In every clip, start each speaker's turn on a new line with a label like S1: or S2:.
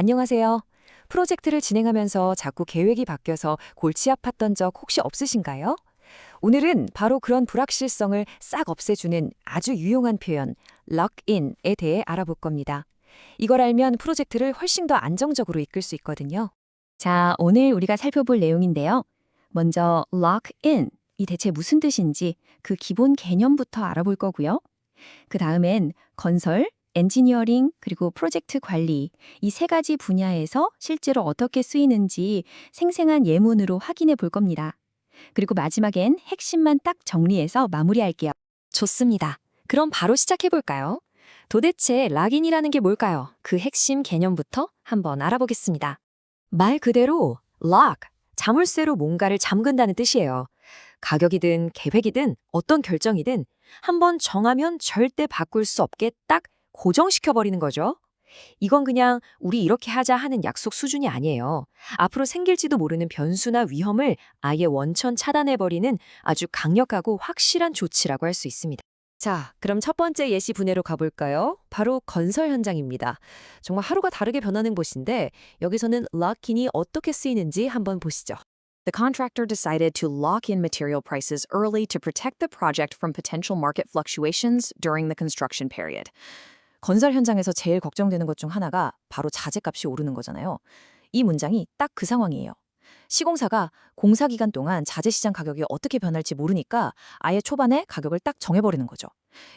S1: 안녕하세요. 프로젝트를 진행하면서 자꾸 계획이 바뀌어서 골치 아팠던 적 혹시 없으신가요? 오늘은 바로 그런 불확실성을 싹 없애주는 아주 유용한 표현, lock-in에 대해 알아볼 겁니다. 이걸 알면 프로젝트를 훨씬 더 안정적으로 이끌 수 있거든요.
S2: 자, 오늘 우리가 살펴볼 내용인데요. 먼저 lock-in, 이 대체 무슨 뜻인지 그 기본 개념부터 알아볼 거고요. 그 다음엔 건설, 엔지니어링, 그리고 프로젝트 관리, 이 세 가지 분야에서 실제로 어떻게 쓰이는지 생생한 예문으로 확인해 볼 겁니다. 그리고 마지막엔 핵심만 딱 정리해서 마무리할게요.
S1: 좋습니다. 그럼 바로 시작해볼까요? 도대체 락인이라는 게 뭘까요? 그 핵심 개념부터 한번 알아보겠습니다. 말 그대로 lock, 자물쇠로 뭔가를 잠근다는 뜻이에요. 가격이든 계획이든 어떤 결정이든 한번 정하면 절대 바꿀 수 없게 딱 고정시켜버리는 거죠. 이건 그냥 우리 이렇게 하자 하는 약속 수준이 아니에요. 앞으로 생길지도 모르는 변수나 위험을 아예 원천 차단해버리는 아주 강력하고 확실한 조치라고 할 수 있습니다. 자, 그럼 첫 번째 예시 분야로 가볼까요? 바로 건설 현장입니다. 정말 하루가 다르게 변하는 곳인데 여기서는 lock-in이 어떻게 쓰이는지 한번 보시죠. The contractor decided to lock in material prices early to protect the project from potential market fluctuations during the construction period. 건설 현장에서 제일 걱정되는 것 중 하나가 바로 자재값이 오르는 거잖아요. 이 문장이 딱 그 상황이에요. 시공사가 공사 기간 동안 자재 시장 가격이 어떻게 변할지 모르니까 아예 초반에 가격을 딱 정해버리는 거죠.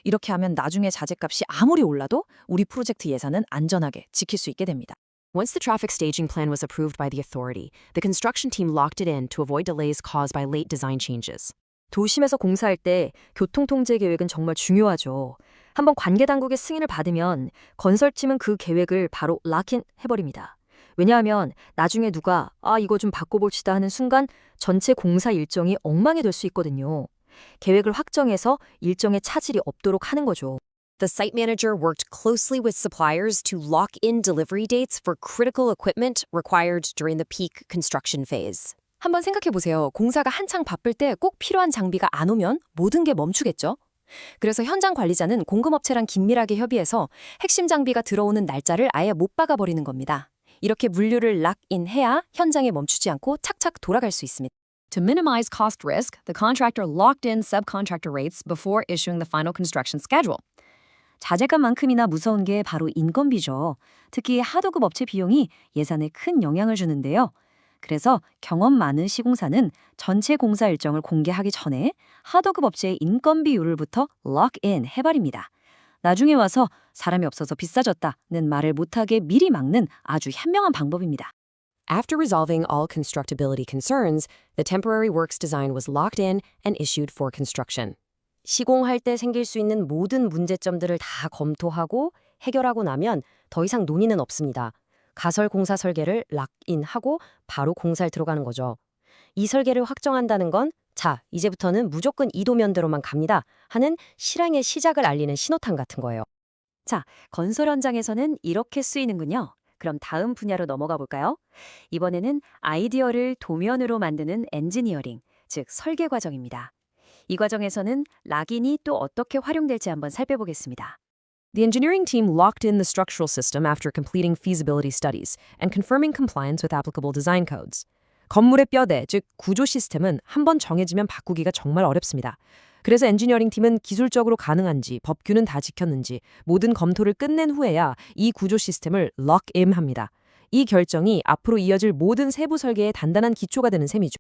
S1: 이렇게 하면 나중에 자재값이 아무리 올라도 우리 프로젝트 예산은 안전하게 지킬 수 있게 됩니다.
S3: Once the traffic staging plan was approved by the authority, the construction team locked it in to avoid delays caused by late design changes.
S1: 도심에서 공사할 때 교통통제 계획은 정말 중요하죠. 한번 관계 당국의 승인을 받으면 건설팀은 그 계획을 바로 락인 해버립니다. 왜냐하면 나중에 누가 이거 좀 바꿔봅시다 하는 순간 전체 공사 일정이 엉망이 될 수 있거든요. 계획을 확정해서 일정에 차질이 없도록 하는 거죠.
S3: The site manager worked closely with suppliers to lock in delivery dates for critical equipment required during the peak construction phase.
S1: 한번 생각해 보세요. 공사가 한창 바쁠 때 꼭 필요한 장비가 안 오면 모든 게 멈추겠죠? 그래서 현장 관리자는 공급업체랑 긴밀하게 협의해서 핵심 장비가 들어오는 날짜를 아예 못 박아버리는 겁니다. 이렇게 물류를 락인해야 현장에 멈추지 않고 착착 돌아갈 수 있습니다.
S2: To minimize cost risk, the contractor locked in subcontractor rates before issuing the final construction schedule. 자재값만큼이나 무서운 게 바로 인건비죠. 특히 하도급 업체 비용이 예산에 큰 영향을 주는데요. 그래서 경험 많은 시공사는 전체 공사 일정을 공개하기 전에 하도급 업체의 인건비율부터 lock-in 해버립니다. 나중에 와서 사람이 없어서 비싸졌다는 말을 못하게 미리 막는 아주 현명한 방법입니다.
S3: After resolving all constructability concerns, the temporary works design was locked in and issued for construction.
S1: 시공할 때 생길 수 있는 모든 문제점들을 다 검토하고 해결하고 나면 더 이상 논의는 없습니다. 가설 공사 설계를 락인하고 바로 공사에 들어가는 거죠. 이 설계를 확정한다는 건 자, 이제부터는 무조건 이도면대로만 갑니다 하는 실행의 시작을 알리는 신호탄 같은 거예요. 자, 건설 현장에서는 이렇게 쓰이는군요. 그럼 다음 분야로 넘어가 볼까요? 이번에는 아이디어를 도면으로 만드는 엔지니어링, 즉 설계 과정입니다. 이 과정에서는 락인이 또 어떻게 활용될지 한번 살펴보겠습니다.
S3: The engineering team locked in the structural system after completing feasibility studies and confirming compliance with applicable design codes. 건물의 뼈대, 즉 구조 시스템은 한번 정해지면 바꾸기가 정말 어렵습니다. 그래서 엔지니어링 팀은 기술적으로 가능한지, 법규는 다 지켰는지 모든 검토를 끝낸 후에야 이 구조 시스템을 lock-in 합니다. 이 결정이 앞으로 이어질 모든 세부 설계의 단단한 기초가 되는 셈이죠.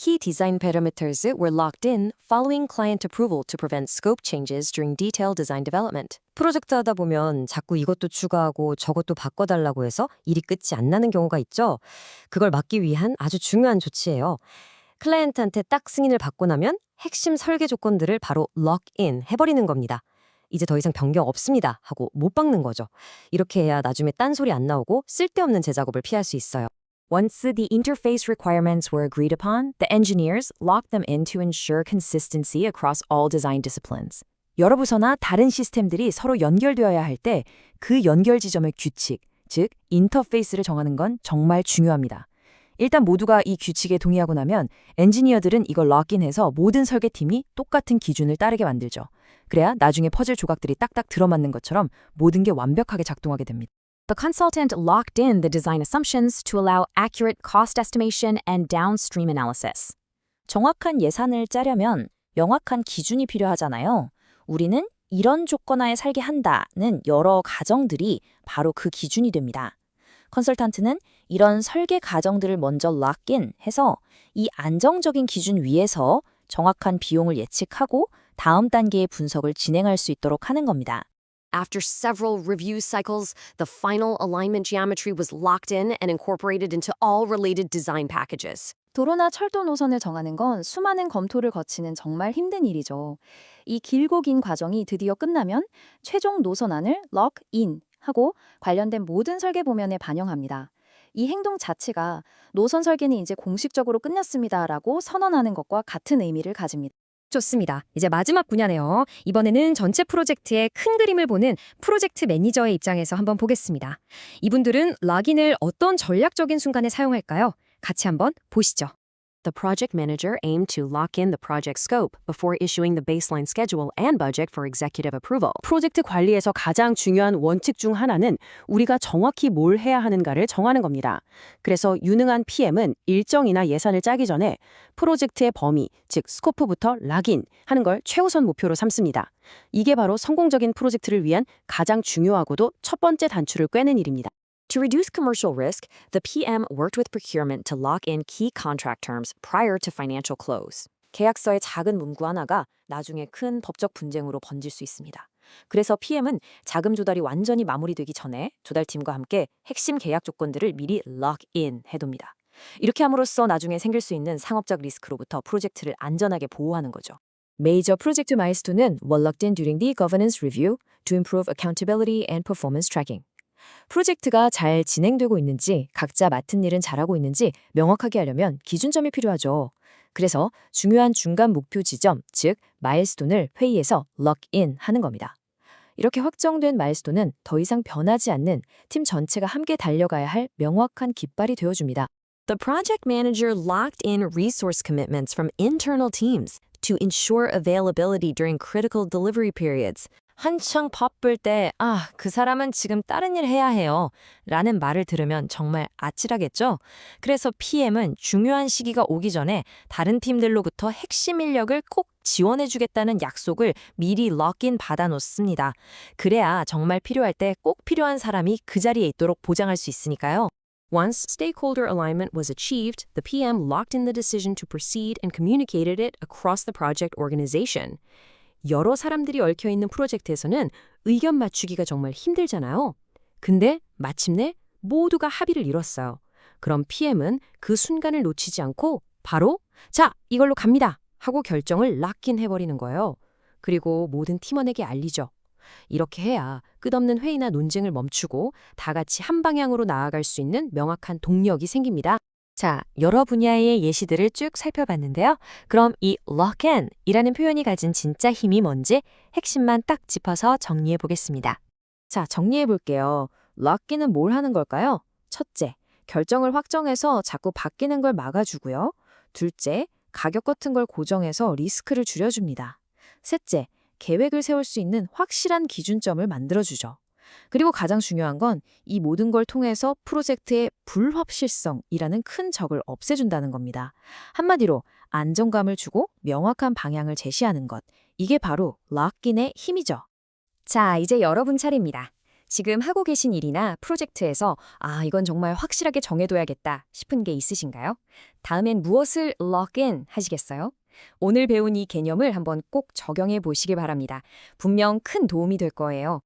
S1: Key design parameters were locked in following client approval to prevent scope changes during detailed design development. 프로젝트 하다 보면 자꾸 이것도 추가하고 저것도 바꿔달라고 해서 일이 끝이 안 나는 경우가 있죠. 그걸 막기 위한 아주 중요한 조치예요. 클라이언트한테 딱 승인을 받고 나면 핵심 설계 조건들을 바로 lock-in 해버리는 겁니다. 이제 더 이상 변경 없습니다 하고 못 박는 거죠. 이렇게 해야 나중에 딴소리 안 나오고 쓸데없는 재작업을 피할 수 있어요.
S3: Once the interface requirements were agreed upon, the engineers locked them in to ensure consistency across all design disciplines.
S1: 여러 부서나 다른 시스템들이 서로 연결되어야 할 때 그 연결 지점의 규칙, 즉 인터페이스를 정하는 건 정말 중요합니다. 일단 모두가 이 규칙에 동의하고 나면 엔지니어들은 이걸 럭인해서 모든 설계팀이 똑같은 기준을 따르게 만들죠. 그래야 나중에 퍼즐 조각들이 딱딱 들어맞는 것처럼 모든 게 완벽하게 작동하게 됩니다.
S4: The consultant locked in the design assumptions to allow accurate cost estimation and downstream analysis.
S5: 정확한 예산을 짜려면 명확한 기준이 필요하잖아요. 우리는 이런 조건 하에 살게 한다는 여러 가정들이 바로 그 기준이 됩니다. 컨설턴트는 이런 설계 가정들을 먼저 락인 해서 이 안정적인 기준 위에서 정확한 비용을 예측하고 다음 단계의 분석을 진행할 수 있도록 하는 겁니다.
S6: After several review cycles, the final alignment geometry was locked in and incorporated into all related design packages.
S7: 도로나 철도 노선을 정하는 건 수많은 검토를 거치는 정말 힘든 일이죠. 이 길고 긴 과정이 드디어 끝나면 최종 노선안을 럭인 하고 관련된 모든 설계 보면에 반영합니다. 이 행동 자체가 노선 설계는 이제 공식적으로 끝났습니다라고 선언하는 것과 같은 의미를 가집니다.
S1: 좋습니다. 이제 마지막 분야네요. 이번에는 전체 프로젝트의 큰 그림을 보는 프로젝트 매니저의 입장에서 한번 보겠습니다. 이분들은 락인을 어떤 전략적인 순간에 사용할까요? 같이 한번 보시죠.
S2: The project manager aimed to lock in the project scope before issuing the baseline schedule and budget for executive approval.
S3: 프로젝트 관리에서 가장 중요한 원칙 중 하나는 우리가 정확히 뭘 해야 하는가를 정하는 겁니다. 그래서 유능한 PM은 일정이나 예산을 짜기 전에 프로젝트의 범위, 즉 스코프부터 락인 하는 걸 최우선 목표로 삼습니다. 이게 바로 성공적인 프로젝트를 위한 가장 중요하고도 첫 번째 단추를 꿰는 일입니다.
S2: To reduce commercial risk, the PM worked with procurement to lock in key contract terms prior to financial close.
S5: 계약서의 작은 문구 하나가 나중에 큰 법적 분쟁으로 번질 수 있습니다. 그래서 PM은 자금 조달이 완전히 마무리되기 전에 조달팀과 함께 핵심 계약 조건들을 미리 럭인 해둡니다. 이렇게 함으로써 나중에 생길 수 있는 상업적 리스크로부터 프로젝트를 안전하게 보호하는 거죠.
S1: 메이저 프로젝트 마일스톤은 were locked in during the governance review to improve accountability and performance tracking. 프로젝트가 잘 진행되고 있는지, 각자 맡은 일은 잘하고 있는지 명확하게 하려면 기준점이 필요하죠. 그래서 중요한 중간 목표 지점, 즉 마일스톤을 회의에서 럭인 하는 겁니다. 이렇게 확정된 마일스톤은 더 이상 변하지 않는 팀 전체가 함께 달려가야 할 명확한 깃발이 되어줍니다.
S2: The project manager locked in resource commitments from internal teams to ensure availability during critical delivery periods.
S1: 한창 바쁠 때, 그 사람은 지금 다른 일 해야 해요. 라는 말을 들으면 정말 아찔하겠죠? 그래서 PM은 중요한 시기가 오기 전에 다른 팀들로부터 핵심 인력을 꼭 지원해주겠다는 약속을 미리 럭인 받아놓습니다. 그래야 정말 필요할 때 꼭 필요한 사람이 그 자리에 있도록 보장할 수 있으니까요.
S2: Once stakeholder alignment was achieved, the PM locked in the decision to proceed and communicated it across the project organization.
S3: 여러 사람들이 얽혀있는 프로젝트에서는 의견 맞추기가 정말 힘들잖아요. 근데 마침내 모두가 합의를 이뤘어요. 그럼 PM은 그 순간을 놓치지 않고 바로 자, 이걸로 갑니다 하고 결정을 락인 해버리는 거예요. 그리고 모든 팀원에게 알리죠. 이렇게 해야 끝없는 회의나 논쟁을 멈추고 다 같이 한 방향으로 나아갈 수 있는 명확한 동력이 생깁니다.
S1: 자, 여러 분야의 예시들을 쭉 살펴봤는데요. 그럼 이 lock-in이라는 표현이 가진 진짜 힘이 뭔지 핵심만 딱 짚어서 정리해 보겠습니다. 자, 정리해 볼게요. lock-in은 뭘 하는 걸까요? 첫째, 결정을 확정해서 자꾸 바뀌는 걸 막아주고요. 둘째, 가격 같은 걸 고정해서 리스크를 줄여줍니다. 셋째, 계획을 세울 수 있는 확실한 기준점을 만들어주죠. 그리고 가장 중요한 건 이 모든 걸 통해서 프로젝트의 불확실성이라는 큰 적을 없애준다는 겁니다. 한마디로 안정감을 주고 명확한 방향을 제시하는 것. 이게 바로 락인의 힘이죠. 자, 이제 여러분 차례입니다. 지금 하고 계신 일이나 프로젝트에서 이건 정말 확실하게 정해둬야겠다 싶은 게 있으신가요? 다음엔 무엇을 락인 하시겠어요? 오늘 배운 이 개념을 한번 꼭 적용해 보시기 바랍니다. 분명 큰 도움이 될 거예요.